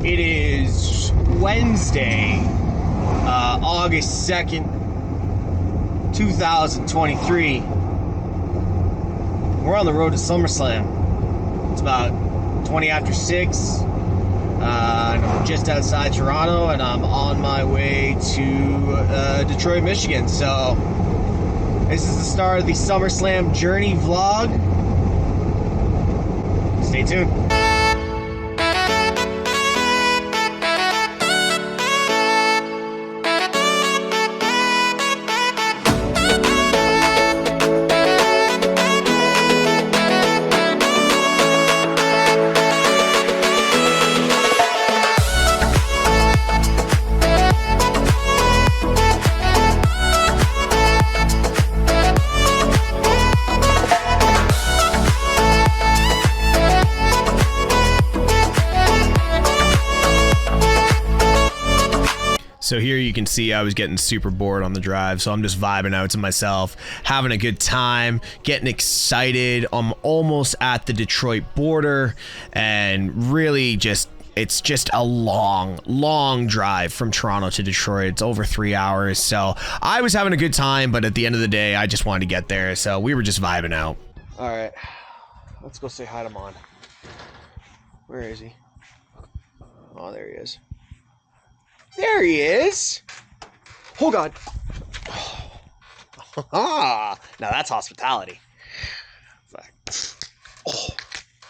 It is Wednesday, August 2nd, 2023. We're on the road to Summerslam. It's about 20 after 6. I'm just outside Toronto, and I'm on my way to Detroit, Michigan. So this is the start of the Summerslam journey vlog. Stay tuned. So here you can see I was getting super bored on the drive, so I'm just vibing out to myself, having a good time, getting excited. I'm almost at the Detroit border, and really it's just a long drive from Toronto to Detroit. It's over 3 hours, so I was having a good time, but at the end of the day, I just wanted to get there, so we were just vibing out. All right, let's go say hi to Mon. Where is he? Oh, there he is. There he is. Oh, God. Now that's hospitality. Oh,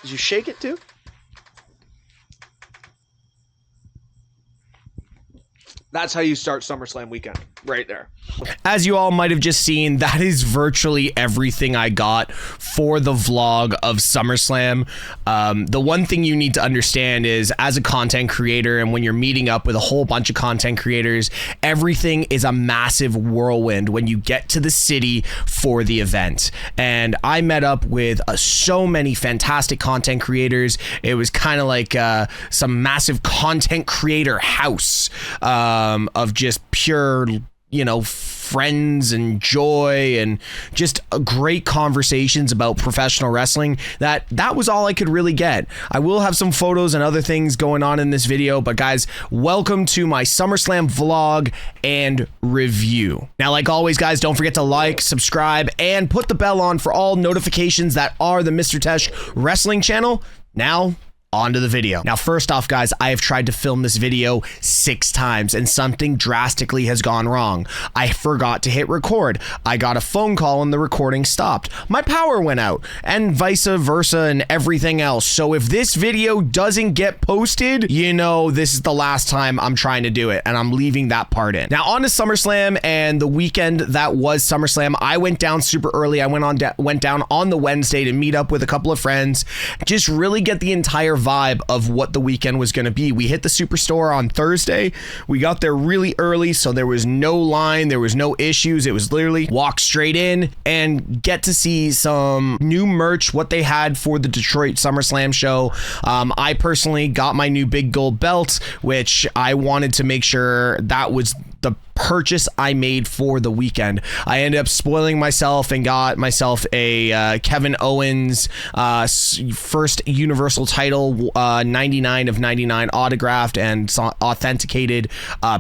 did you shake it too? That's how you start SummerSlam weekend, right there. As you all might have just seen, that is virtually everything I got for the vlog of SummerSlam. The one thing you need to understand is, as a content creator, and when you're meeting up with a whole bunch of content creators, everything is a massive whirlwind when you get to the city for the event. And I met up with so many fantastic content creators. It was kind of like some massive content creator house of just pure, friends and joy and just great conversations about professional wrestling. That was all I could really get. I will have some photos and other things going on in this video, but guys, welcome to my SummerSlam vlog and review. Now, like always, guys, don't forget to like, subscribe, and put the bell on for all notifications that are the Mr. Teshk Wrestling channel. Now, on to the video. Now, first off, guys, I have tried to film this video 6 times and something drastically has gone wrong. I forgot to hit record. I got a phone call and the recording stopped. My power went out, and vice versa and everything else. So if this video doesn't get posted, this is the last time I'm trying to do it, and I'm leaving that part in. Now, on to SummerSlam and the weekend that was SummerSlam. I went down super early. I went down on the Wednesday to meet up with a couple of friends, just really get the entire vibe of what the weekend was going to be. We hit the Superstore on Thursday. We got there really early, so there was no line, there was no issues. It was literally walk straight in and get to see some new merch, what they had for the Detroit SummerSlam show. I personally got my new big gold belt, which I wanted to make sure that was the purchase I made for the weekend. I ended up spoiling myself and got myself a Kevin Owens first Universal title 99 of 99 autographed and authenticated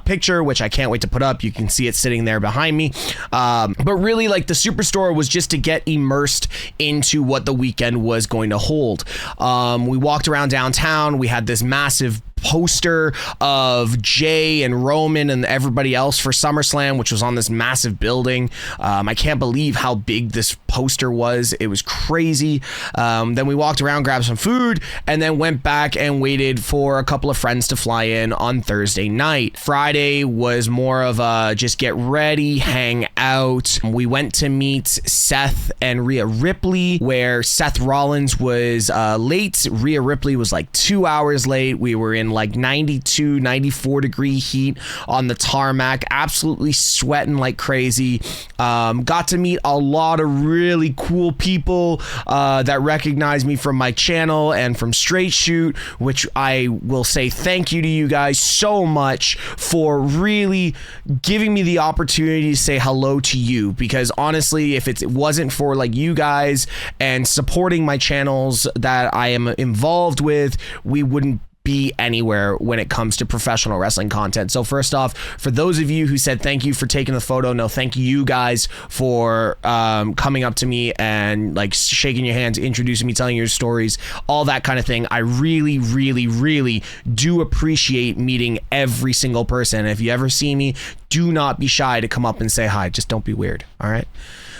picture, which I can't wait to put up. You can see it sitting there behind me. But really, like, the Superstore was just to get immersed into what the weekend was going to hold. We walked around downtown. We had this massive poster of Jay and Roman and everybody else for SummerSlam, which was on this massive building. I can't believe how big this poster was. It was crazy. Then we walked around, grabbed some food, and then went back and waited for a couple of friends to fly in on Thursday night. Friday was more of a just get ready, hang out. We went to meet Seth and Rhea Ripley, where Seth Rollins was late. Rhea Ripley was like 2 hours late. We were in like 92, 94 degree heat on the tarmac, absolutely sweating like crazy. Got to meet a lot of really cool people that recognize me from my channel and from Straight Shoot, which I will say thank you to you guys so much for really giving me the opportunity to say hello to you, because honestly, if it wasn't for like you guys and supporting my channels that I am involved with, we wouldn't be anywhere when it comes to professional wrestling content. So first off, for those of you who said thank you for taking the photo, no, thank you guys for coming up to me and like shaking your hands, introducing me, telling your stories, all that kind of thing. I really, really, really do appreciate meeting every single person. If you ever see me, do not be shy to come up and say hi. Just don't be weird. All right.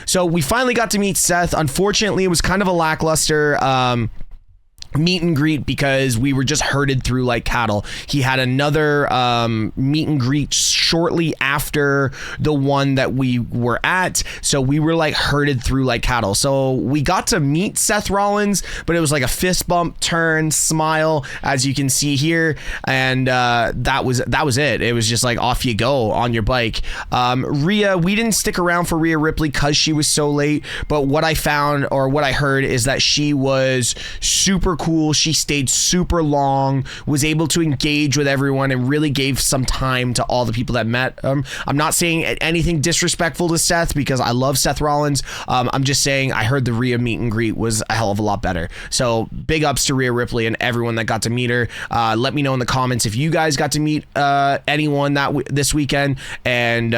So we finally got to meet Seth. Unfortunately, it was kind of a lackluster meet and greet because we were just herded through like cattle. He had another meet and greet shortly after the one that we were at, so we were like herded through like cattle. So we got to meet Seth Rollins, but it was like a fist bump, turn, smile, as you can see here, and that was it. It was just like off you go on your bike. Rhea, we didn't stick around for Rhea Ripley because she was so late, but what I found, or what I heard, is that she was super cool. She stayed super long, was able to engage with everyone, and really gave some time to all the people that met. I'm not saying anything disrespectful to Seth because I love Seth Rollins. I'm just saying I heard the Rhea meet and greet was a hell of a lot better. So big ups to Rhea Ripley and everyone that got to meet her. Let me know in the comments if you guys got to meet anyone this weekend, and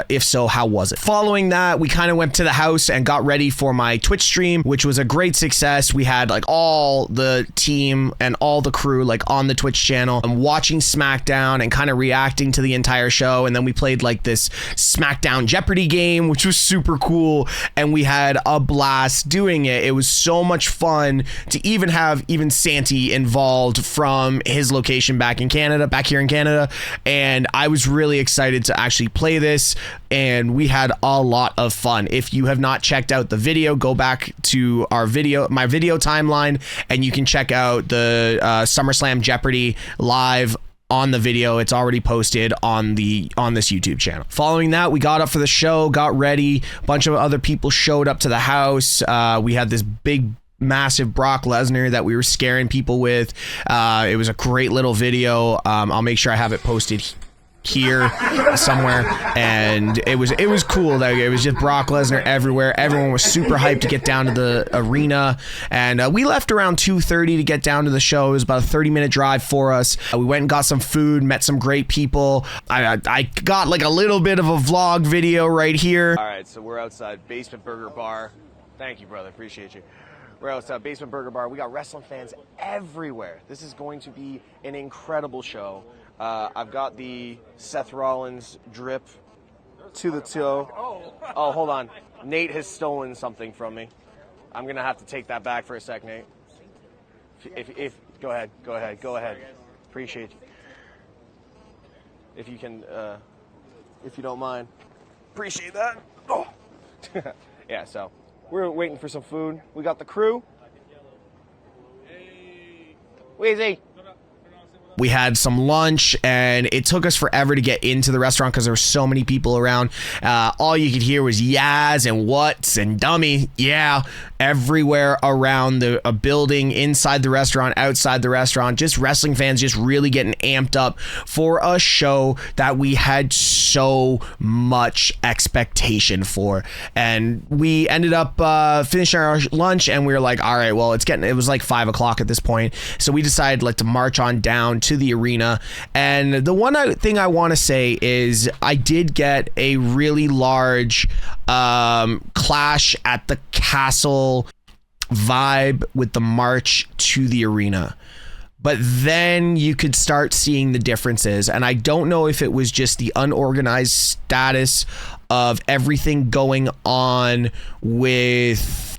if so, how was it? Following that, we kind of went to the house and got ready for my Twitch stream, which was a great success. We had like all the team and all the crew like on the Twitch channel and watching SmackDown and kind of reacting to the entire show. And then we played like this SmackDown Jeopardy game, which was super cool, and we had a blast doing it. It was so much fun to even have Santi involved from his location back here in Canada, and I was really excited to actually play this, and we had a lot of fun. If you have not checked out the video, go back to my video timeline, and you can check out the SummerSlam Jeopardy live on the video. It's already posted on this YouTube channel. Following that, we got up for the show, got ready. A bunch of other people showed up to the house. We had this big massive Brock Lesnar that we were scaring people with. It was a great little video. I'll make sure I have it posted here somewhere, and it was cool. That it was just Brock Lesnar everywhere. Everyone was super hyped to get down to the arena, and we left around 2:30 to get down to the show. It was about a 30-minute drive for us. We went and got some food, met some great people. I got like a little bit of a vlog video right here. All right, so we're outside Basement Burger Bar. Thank you, brother, appreciate you. We're outside Basement Burger Bar. We got wrestling fans everywhere. This is going to be an incredible show. I've got the Seth Rollins drip to the toe. Oh, hold on. Nate has stolen something from me. I'm going to have to take that back for a sec, Nate. If go ahead. Appreciate you. If you can, if you don't mind. Appreciate that. Oh. Yeah, so we're waiting for some food. We got the crew. Weezy. We had some lunch, and it took us forever to get into the restaurant because there were so many people around. All you could hear was yas and whats and dummy, yeah, everywhere around the building, inside the restaurant, outside the restaurant. Just wrestling fans just really getting amped up for a show that we had so much expectation for. And we ended up finishing our lunch, and we were like, all right, well, it was like 5 o'clock at this point, so we decided like to march on down to the arena. And the one thing I want to say is I did get a really large Clash at the Castle vibe with the march to the arena. But then you could start seeing the differences, and I don't know if it was just the unorganized status of everything going on with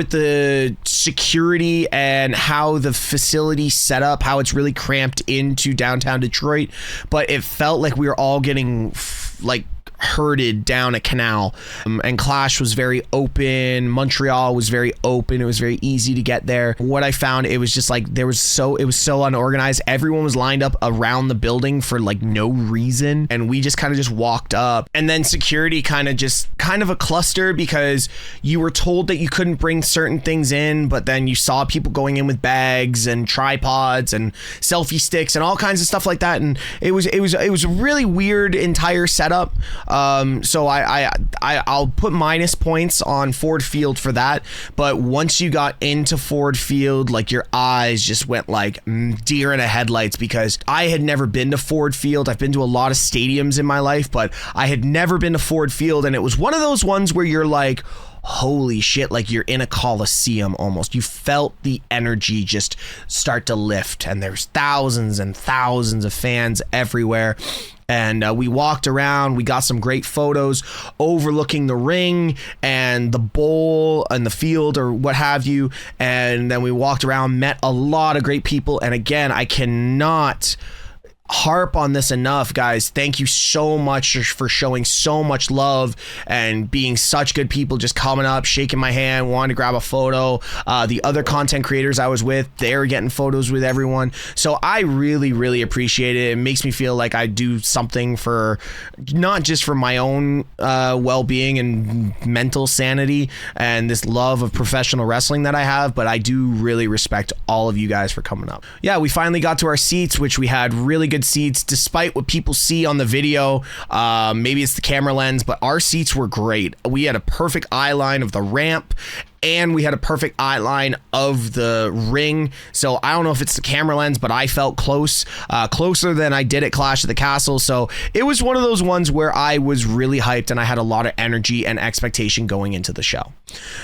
the security and how the facility set up, how it's really cramped into downtown Detroit, but it felt like we were all getting like herded down a canal. And Clash was very open. Montreal was very open. It was very easy to get there. What I found, it was just like it was so unorganized. Everyone was lined up around the building for like no reason, and we just kind of just walked up, and then security kind of a cluster because you were told that you couldn't bring certain things in, but then you saw people going in with bags and tripods and selfie sticks and all kinds of stuff like that, and it was a really weird entire setup. So I'll put minus points on Ford Field for that. But once you got into Ford Field, like your eyes just went like deer in the headlights, because I had never been to Ford Field. I've been to a lot of stadiums in my life, but I had never been to Ford Field, and it was one of those ones where you're like, holy shit, like you're in a coliseum almost. You felt the energy just start to lift, and there's thousands and thousands of fans everywhere. And we walked around, we got some great photos overlooking the ring and the bowl and the field or what have you. And then we walked around, met a lot of great people. And again, I cannot harp on this enough, guys. Thank you so much for showing so much love and being such good people, just coming up, shaking my hand, wanting to grab a photo. The other content creators I was with, they're getting photos with everyone. So I really appreciate it. It makes me feel like I do something for not just for my own well-being and mental sanity and this love of professional wrestling that I have, but I do really respect all of you guys for coming up. Yeah, we finally got to our seats, which we had really good seats despite what people see on the video. Maybe it's the camera lens, but our seats were great. We had a perfect eye line of the ramp, and we had a perfect eye line of the ring. So I don't know if it's the camera lens, but I felt closer than I did at Clash of the Castle. So it was one of those ones where I was really hyped and I had a lot of energy and expectation going into the show.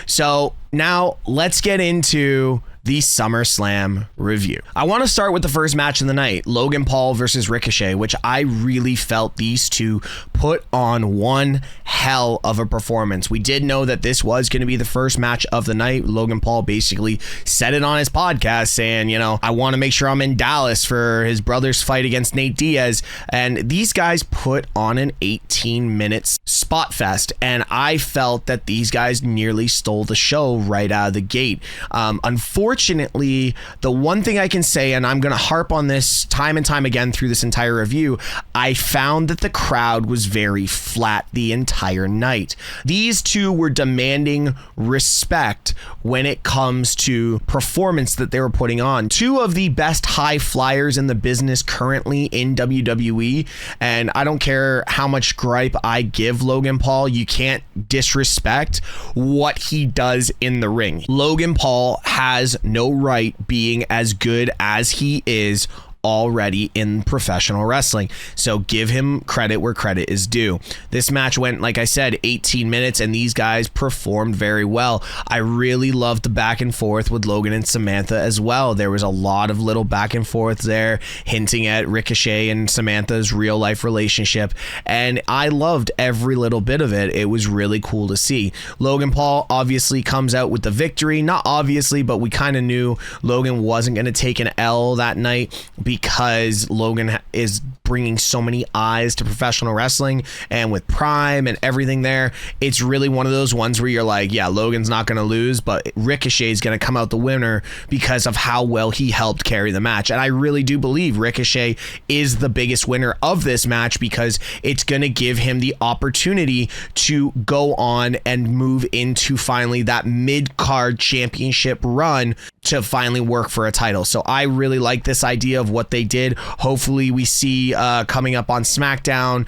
So now let's get into the SummerSlam review. I want to start with the first match of the night, Logan Paul versus Ricochet, which I really felt these two put on one hell of a performance. We did know that this was going to be the first match of the night. Logan Paul basically said it on his podcast saying, you know, I want to make sure I'm in Dallas for his brother's fight against Nate Diaz. And these guys put on an 18 minutes spot fest, and I felt that these guys nearly stole the show right out of the gate. Unfortunately, the one thing I can say, and I'm going to harp on this time and time again through this entire review, I found that the crowd was very flat the entire night. These two were demanding respect when it comes to performance that they were putting on. Two of the best high flyers in the business currently in WWE, and I don't care how much gripe I give Logan Paul, you can't disrespect what he does in the ring. Logan Paul has no right being as good as he is already in professional wrestling. So give him credit where credit is due. This match went, like I said, 18 minutes, and these guys performed very well. I really loved the back and forth with Logan and Samantha as well. There was a lot of little back and forth there, hinting at Ricochet and Samantha's real life relationship, and I loved every little bit of it. It was really cool to see. Logan Paul obviously comes out with the victory. Not obviously, but we kind of knew Logan wasn't going to take an L that night, because Logan is bringing so many eyes to professional wrestling, and with Prime and everything there, it's really one of those ones where you're like, yeah, Logan's not going to lose, but Ricochet is going to come out the winner because of how well he helped carry the match. And I really do believe Ricochet is the biggest winner of this match, because it's going to give him the opportunity to go on and move into finally that mid-card championship run to finally work for a title. So I really like this idea of what they did. Hopefully we see coming up on SmackDown,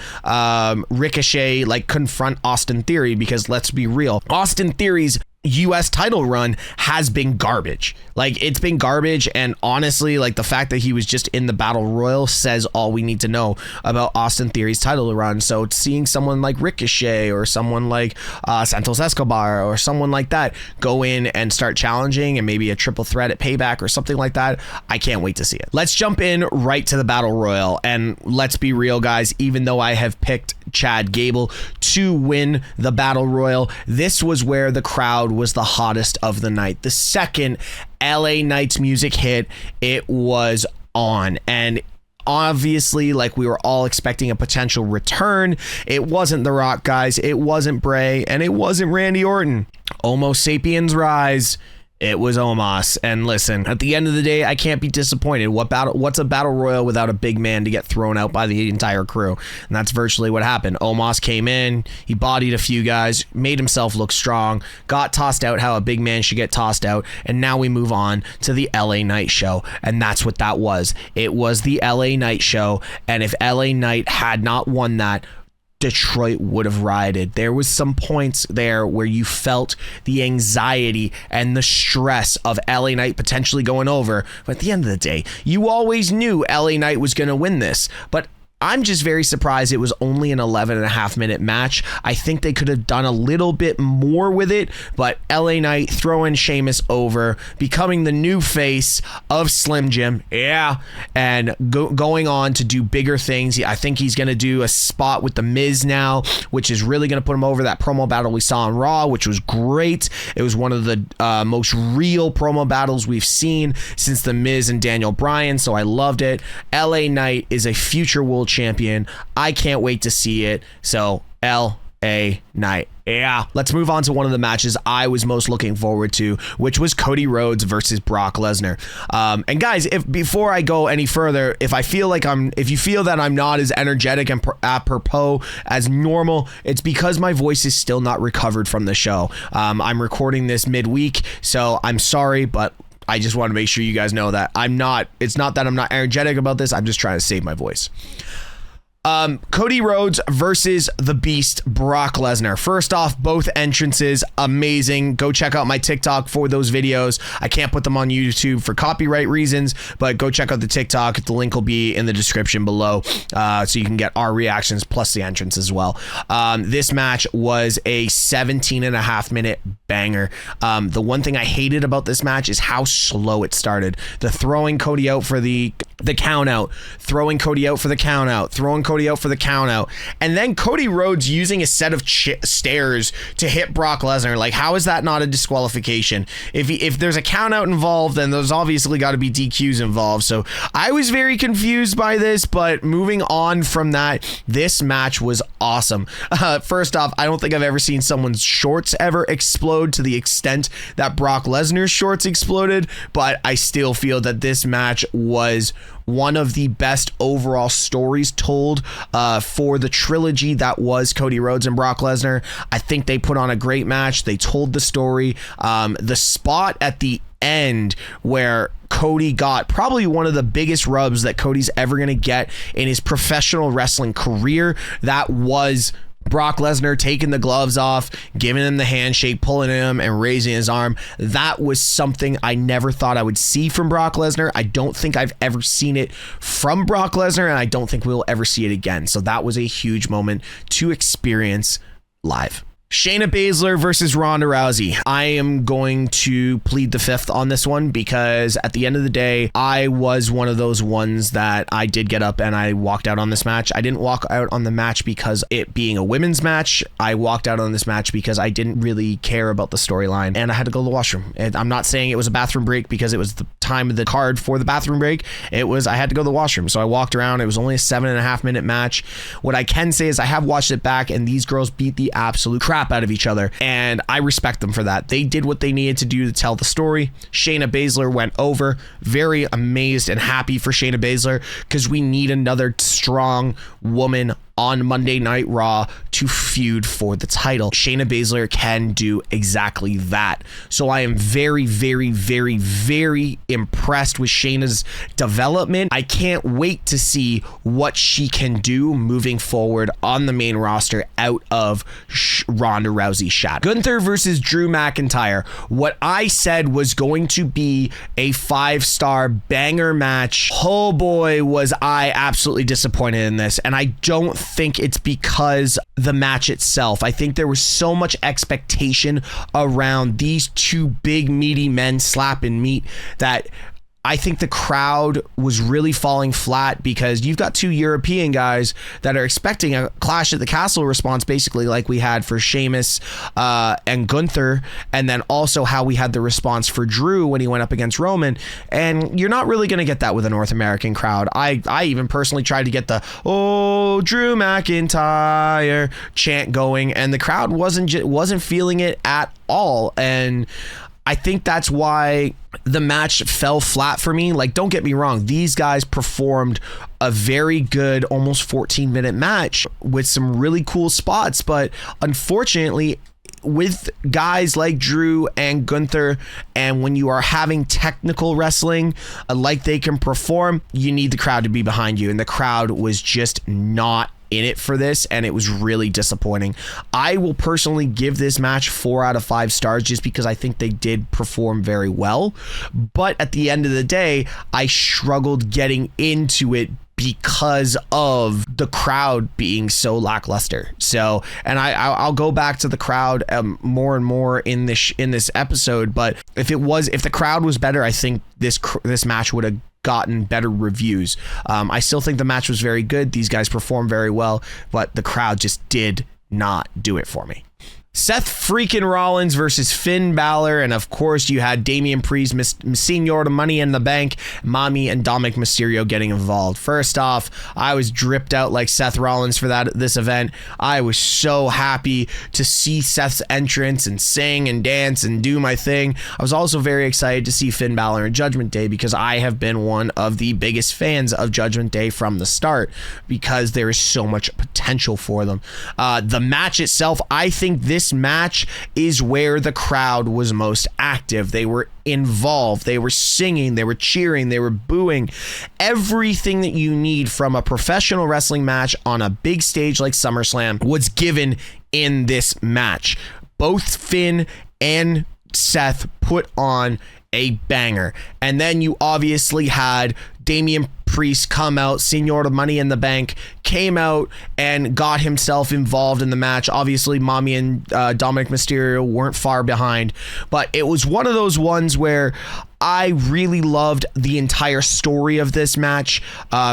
Ricochet like confront Austin Theory, because let's be real, Austin Theory's US title run has been garbage. Like, it's been garbage, and honestly, like, the fact that he was just in the Battle Royal says all we need to know about Austin Theory's title run. So seeing someone like Ricochet or someone like Santos Escobar or someone like that go in and start challenging, and maybe a triple threat at Payback or something like that, I can't wait to see it. Let's jump in right to the Battle Royal, and let's be real, guys, even though I have picked Chad Gable to win the Battle Royal, this was where the crowd was the hottest of the night. The second LA Knight's music hit, it was on, and obviously, like, we were all expecting a potential return. It wasn't The Rock, guys, it wasn't Bray, and it wasn't Randy Orton. Homo sapiens rise. It was Omos. And listen, at the end of the day, I can't be disappointed. What's a battle royal without a big man to get thrown out by the entire crew? And that's virtually what happened. Omos came in, he bodied a few guys, made himself look strong, got tossed out how a big man should get tossed out, and now we move on to the LA Knight show. And that's what that was. It was the LA Knight show, and if LA Knight had not won that, Detroit would have rioted. There was some points there where you felt the anxiety and the stress of LA Knight potentially going over. But at the end of the day, you always knew LA Knight was going to win this. But I'm just very surprised it was only an 11.5-minute match. I think they could have done a little bit more with it, but LA Knight throwing Sheamus over, becoming the new face of Slim Jim, and going on to do bigger things. I think he's going to do a spot with The Miz now, which is really going to put him over. That promo battle we saw on Raw, which was great. It was one of the most real promo battles we've seen since The Miz and Daniel Bryan, so I loved it. LA Knight is a future world champion. I can't wait to see it. So LA Knight. Let's move on to one of the matches I was most looking forward to, which was Cody Rhodes versus Brock Lesnar. And guys, if before I go any further, if you feel that I'm not as energetic and apropos as normal, it's because my voice is still not recovered from the show. I'm recording this midweek, so I'm sorry, but I just want to make sure you guys know that it's not that I'm not energetic about this. I'm just trying to save my voice. Cody Rhodes versus the Beast, Brock Lesnar. First off, both entrances, amazing. Go check out my TikTok for those videos. I can't put them on YouTube for copyright reasons, but go check out the TikTok. The link will be in the description below, so you can get our reactions plus the entrance as well. This match was a 17.5-minute banger. The one thing I hated about this match is how slow it started. The throwing Cody out for the count out, throwing Cody out for the count out, throwing Cody out for the count out, and then Cody Rhodes using a set of stairs to hit Brock Lesnar. Like, how is that not a disqualification? If there's a count out involved, then there's obviously got to be DQs involved. So I was very confused by this, but moving on from that, this match was awesome. First off, I don't think I've ever seen someone's shorts ever explode to the extent that Brock Lesnar's shorts exploded, but I still feel that this match was one of the best overall stories told for the trilogy that was Cody Rhodes and Brock Lesnar. I think they put on a great match. They told the story. The spot at the end where Cody got probably one of the biggest rubs that Cody's ever going to get in his professional wrestling career, that was Brock Lesnar taking the gloves off, giving him the handshake, pulling him and raising his arm. That was something I never thought I would see from Brock Lesnar. I don't think I've ever seen it from Brock Lesnar, and I don't think we'll ever see it again. So that was a huge moment to experience live. Shayna Baszler versus Ronda Rousey. I am going to plead the fifth on this one because at the end of the day, I was one of those ones that I did get up and I walked out on this match. I didn't walk out on the match because it being a women's match. I walked out on this match because I didn't really care about the storyline and I had to go to the washroom. And I'm not saying it was a bathroom break because it was the time of the card for the bathroom break. It was, I had to go to the washroom. So I walked around. It was only a 7.5-minute match. What I can say is I have watched it back and these girls beat the absolute crap out of each other, and I respect them for that. They did what they needed to do to tell the story. Shayna Baszler went over. Very amazed and happy for Shayna Baszler because we need another strong woman on Monday Night Raw to feud for the title. Shayna Baszler can do exactly that. So I am very, very, very, very impressed with Shayna's development. I can't wait to see what she can do moving forward on the main roster out of Ronda Rousey's shot. Gunther versus Drew McIntyre. What I said was going to be a 5-star banger match. Oh boy, was I absolutely disappointed in this. And I don't think it's because the match itself. I think there was so much expectation around these two big meaty men slapping meat that I think the crowd was really falling flat because you've got two European guys that are expecting a Clash at the Castle response, basically like we had for Sheamus and Gunther, and then also how we had the response for Drew when he went up against Roman. And you're not really going to get that with a North American crowd. I even personally tried to get the "Oh, Drew McIntyre" chant going, and the crowd wasn't feeling it at all. And I think that's why the match fell flat for me. Like, don't get me wrong, these guys performed a very good, almost 14-minute match with some really cool spots, but unfortunately, with guys like Drew and Gunther, and when you are having technical wrestling like they can perform, you need the crowd to be behind you, and the crowd was just not in it for this, and it was really disappointing. I will personally give this match 4 out of 5 stars just because I think they did perform very well. But at the end of the day, I struggled getting into it because of the crowd being so lackluster. So, and I'll go back to the crowd more and more in this episode. But if the crowd was better, I think this match would have gotten better reviews. I still think the match was very good. These guys performed very well, but the crowd just did not do it for me. Seth freaking Rollins versus Finn Balor, and of course you had Damian Priest, Senor Money in the Bank, Mommy, and Dominic Mysterio getting involved. First off, I was dripped out like Seth Rollins for this event. I was so happy to see Seth's entrance and sing and dance and do my thing. I was also very excited to see Finn Balor in Judgment Day because I have been one of the biggest fans of Judgment Day from the start because there is so much potential for them. The match itself, I think this match is where the crowd was most active. They were involved. They were singing. They were cheering. They were booing. Everything that you need from a professional wrestling match on a big stage like SummerSlam was given in this match. Both Finn and Seth put on a banger. And then you obviously had Damian Priest come out, Senor Money in the Bank came out and got himself involved in the match. Obviously, Mommy and Dominic Mysterio weren't far behind, but it was one of those ones where I really loved the entire story of this match.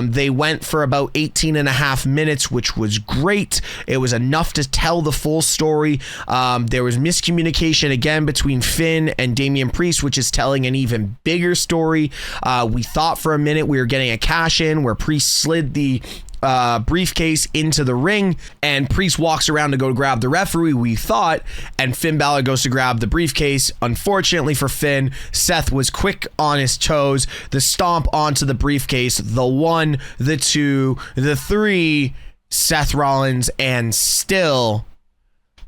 They went for about 18 and a half minutes, which was great. It was enough to tell the full story. There was miscommunication again between Finn and Damian Priest, which is telling an even bigger story. We thought for a minute we were getting a cash in where Priest slid the briefcase into the ring and Priest walks around to go grab the referee, we thought, and Finn Balor goes to grab the briefcase. Unfortunately for Finn, Seth was quick on his toes. The stomp onto the briefcase, the 1, the 2, the 3, Seth Rollins, and still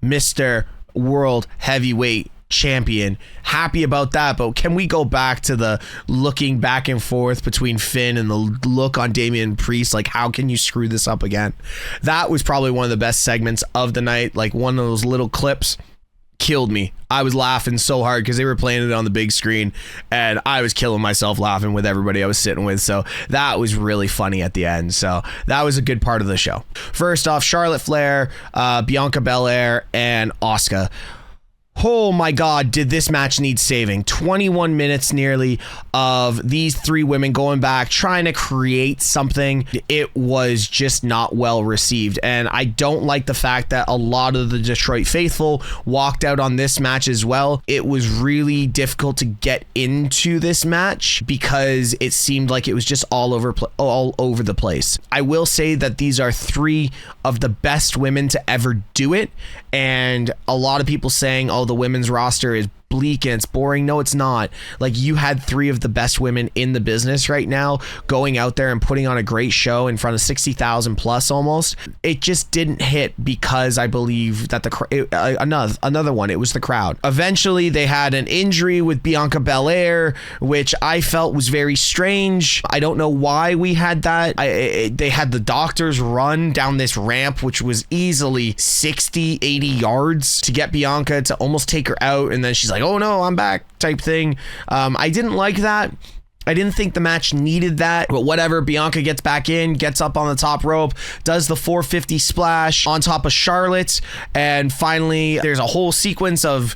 Mr. World Heavyweight Champion. Happy about that, but can we go back to the looking back and forth between Finn and the look on Damian Priest? Like, how can you screw this up again? That was probably one of the best segments of the night. Like, one of those little clips killed me. I was laughing so hard because they were playing it on the big screen and I was killing myself laughing with everybody I was sitting with. So that was really funny at the end. So that was a good part of the show. First off, Charlotte Flair, Bianca Belair, and Asuka. Oh my God, did this match need saving? 21 minutes nearly of these 3 women going back, trying to create something. It was just not well received. And I don't like the fact that a lot of the Detroit faithful walked out on this match as well. It was really difficult to get into this match because it seemed like it was just all over the place. I will say that these are 3 of the best women to ever do it. And a lot of people saying, oh, the women's roster is bleak and it's boring. No, it's not. Like, you had 3 of the best women in the business right now going out there and putting on a great show in front of 60,000 plus almost. It just didn't hit because I believe that another one, it was the crowd. Eventually they had an injury with Bianca Belair, which I felt was very strange. I don't know why we had that. They had the doctors run down this ramp, which was easily 60, 80 yards to get Bianca to almost take her out. And then she's like, oh no, I'm back type thing. I didn't like that. I didn't think the match needed that, but whatever. Bianca gets back in, gets up on the top rope, does the 450 splash on top of Charlotte, and finally there's a whole sequence of,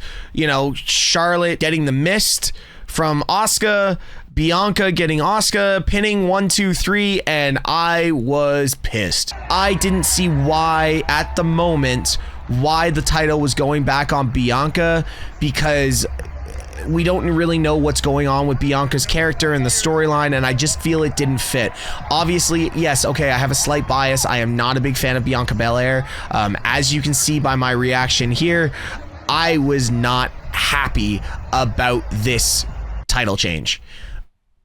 Charlotte getting the mist from Asuka, Bianca getting Asuka, pinning 1, 2, 3, and I was pissed. I didn't see why at the moment why the title was going back on Bianca, because we don't really know what's going on with Bianca's character and the storyline, and I just feel it didn't fit. Obviously, yes, okay, I have a slight bias. I am not a big fan of Bianca Belair. As you can see by my reaction here, I was not happy about this title change.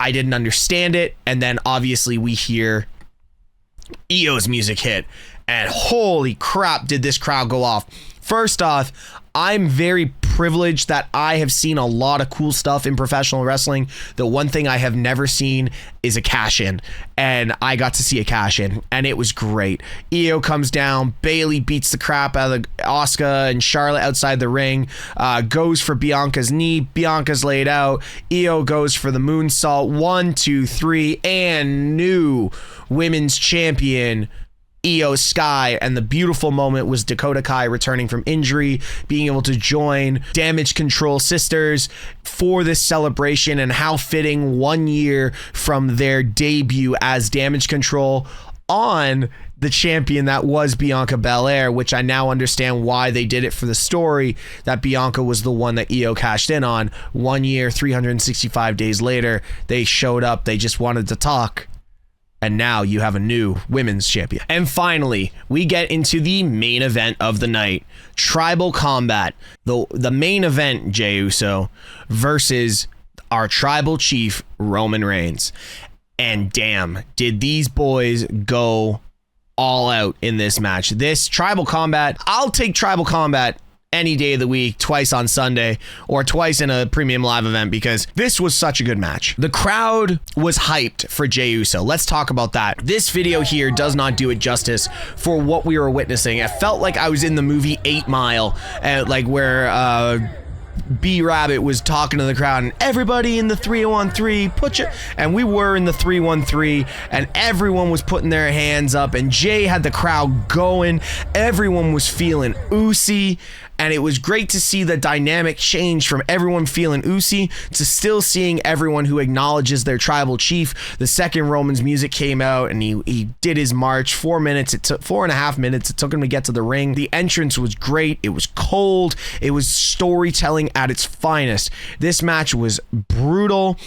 I didn't understand it, and then obviously we hear EO's music hit, and holy crap did this crowd go off. First off, I'm very privileged that I have seen a lot of cool stuff in professional wrestling. The one thing I have never seen is a cash in, and I got to see a cash in, and it was great. Io comes down, Bayley beats the crap out of Asuka and Charlotte outside the ring, goes for Bianca's knee. Bianca's laid out. Io goes for the moonsault. 1, 2, 3, and new women's champion Io Sky. And the beautiful moment was Dakota Kai returning from injury, being able to join Damage Control sisters for this celebration, and how fitting 1 year from their debut as Damage Control on the champion that was Bianca Belair, which I now understand why they did it for the story, that Bianca was the one that Io cashed in on. 1 year, 365 days later, they showed up. They just wanted to talk. And now you have a new women's champion. And finally, we get into the main event of the night. Tribal Combat. The main event, Jey Uso versus our tribal chief, Roman Reigns. And damn, did these boys go all out in this match. This Tribal Combat, I'll take Tribal Combat any day of the week, twice on Sunday or twice in a premium live event, because this was such a good match. The crowd was hyped for Jey Uso. Let's talk about that. This video here does not do it justice for what we were witnessing. It felt like I was in the movie 8 Mile, like where B-Rabbit was talking to the crowd, and everybody in the 3-1-3, put your... And we were in the 3-1-3, and everyone was putting their hands up, and Jay had the crowd going. Everyone was feeling oozy, and it was great to see the dynamic change from everyone feeling oozy to still seeing everyone who acknowledges their tribal chief. The second Roman's music came out, and he did his march. 4 minutes. It took 4.5 minutes. It took him to get to the ring. The entrance was great. It was cold. It was storytelling at its finest. This match was brutal.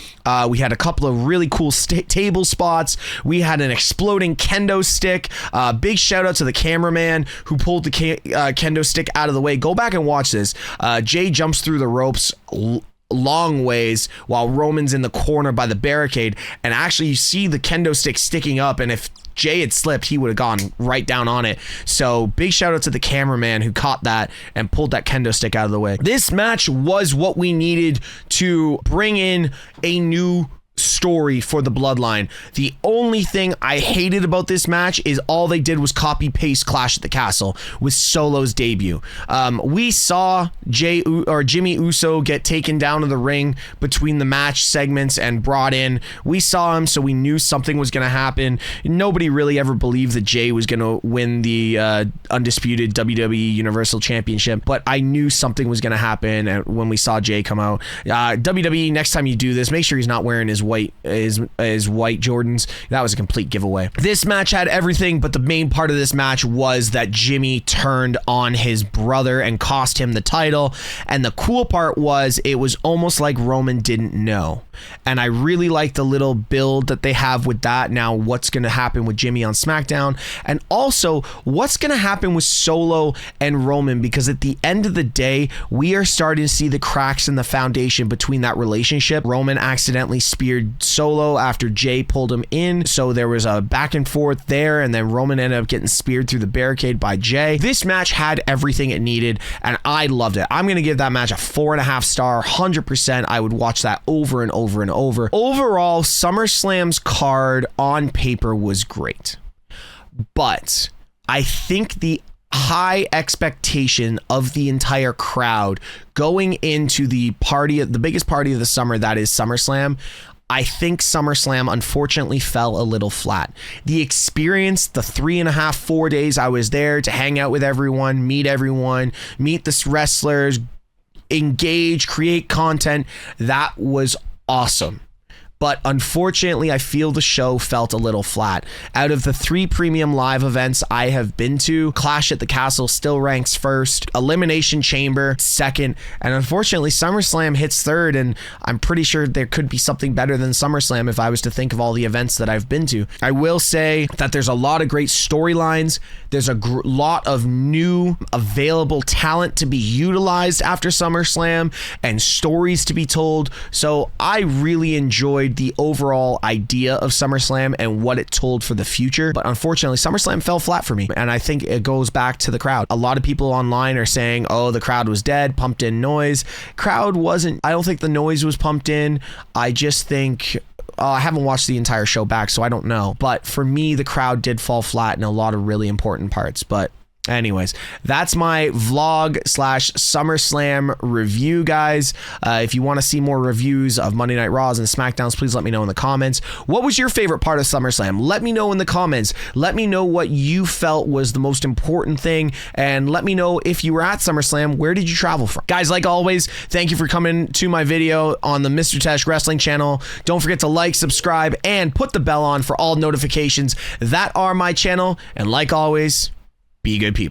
We had a couple of really cool table spots. We had an exploding kendo stick. Big shout out to the cameraman who pulled the kendo stick out of the way. Go back and watch this. Jay jumps through the ropes long ways while Roman's in the corner by the barricade, and actually you see the kendo stick sticking up, and if Jay had slipped, he would have gone right down on it. So big shout out to the cameraman who caught that and pulled that kendo stick out of the way. This match was what we needed to bring in a new story for the bloodline. The only thing I hated about this match is all they did was copy paste Clash at the Castle with Solo's debut. We saw Jimmy Uso get taken down to the ring between the match segments and brought in. We saw him, so we knew something was going to happen. Nobody really ever believed that Jay was going to win the undisputed WWE Universal Championship, but I knew something was going to happen when we saw Jay come out. WWE, next time you do this, make sure he's not wearing his white Jordans. That was a complete giveaway. This match had everything, but the main part of this match was that Jimmy turned on his brother and cost him the title. And the cool part was it was almost like Roman didn't know. And I really like the little build that they have with that. Now, what's going to happen with Jimmy on SmackDown, and also what's going to happen with Solo and Roman, because at the end of the day, we are starting to see the cracks in the foundation between that relationship. Roman accidentally speared Solo after Jay pulled him in, so there was a back and forth there, and then Roman ended up getting speared through the barricade by Jay. This match had everything it needed, and I loved it. I'm going to give that match a 4.5 star, 100%. I would watch that over and over and over. Overall, SummerSlam's card on paper was great, but I think the high expectation of the entire crowd going into the biggest party of the summer, that is SummerSlam, I think SummerSlam unfortunately fell a little flat. The experience, the 3.5, 4 days I was there to hang out with everyone, meet the wrestlers, engage, create content, that was awesome. But unfortunately, I feel the show felt a little flat. Out of the 3 premium live events I have been to, Clash at the Castle still ranks first, Elimination Chamber second, and unfortunately SummerSlam hits third, and I'm pretty sure there could be something better than SummerSlam if I was to think of all the events that I've been to. I will say that there's a lot of great storylines. There's a lot of new available talent to be utilized after SummerSlam and stories to be told. So I really enjoyed enjoyed the overall idea of SummerSlam and what it told for the future. But unfortunately, SummerSlam fell flat for me. And I think it goes back to the crowd. A lot of people online are saying, oh, the crowd was dead, pumped in noise. Crowd wasn't. I don't think the noise was pumped in. I just think... I haven't watched the entire show back, so I don't know. But for me, the crowd did fall flat in a lot of really important parts. But anyways, that's my vlog / SummerSlam review, guys. If you want to see more reviews of Monday Night Raws and SmackDowns, please let me know in the comments. What was your favorite part of SummerSlam? Let me know in the comments. Let me know what you felt was the most important thing, and let me know if you were at SummerSlam, where did you travel from? Guys, like always, thank you for coming to my video on the Mr. Teshk Wrestling channel. Don't forget to like, subscribe, and put the bell on for all notifications that are my channel. And like always, be good people.